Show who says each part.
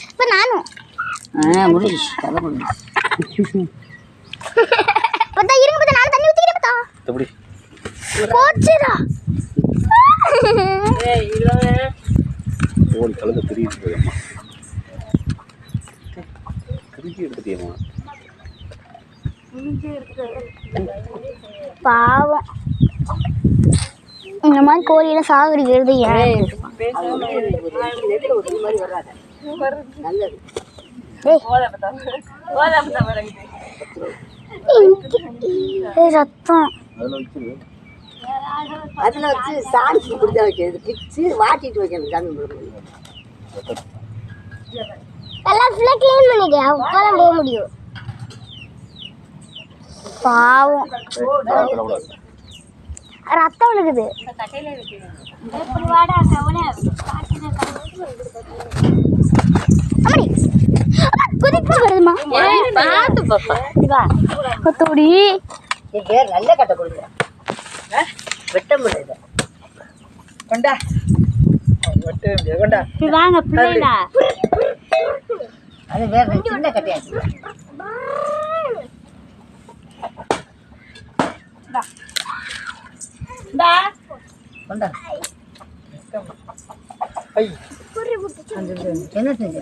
Speaker 1: இப்போ நானும்
Speaker 2: முடிஞ்சிச்சு கதை முடிஞ்சிச்சு.
Speaker 1: பார்த்தா இருங்க பார்த்தா நான் தண்ணி ஊற்றிக்கிறேன் பார்த்தா
Speaker 2: எப்படி
Speaker 1: போச்சுடா
Speaker 2: ஓடி கலந்து திருப்பி போயம்மா திருப்பி எடுத்துட்டியம்மா.
Speaker 1: பாவம் இந்த மாதிரி கோழியெல்லாம் சாகடிக்கிறது ஏன் ரத்தம்
Speaker 3: அதில் வச்சு சாமிக்கு பிடிச்சா வைக்கிறது பிச்சு வாட்டிட்டு வைக்கணும் சாமி
Speaker 1: எல்லாம் ஃபுல்லாக க்ளீன் பண்ணிட்டு அப்போதான் போக முடியும். பாவம் ரத்தம் விழுகுது. குதிப்பு வருதுமா கொத்தோடி
Speaker 3: பேர் நல்ல கட்டை கொடுக்குறேன் வெட்ட முடியல கொண்டா கொண்டா
Speaker 1: வாங்க பிள்ளைடா
Speaker 3: அது வேற சின்ன கட்டையாச்சு கொண்டா என்ன செஞ்சு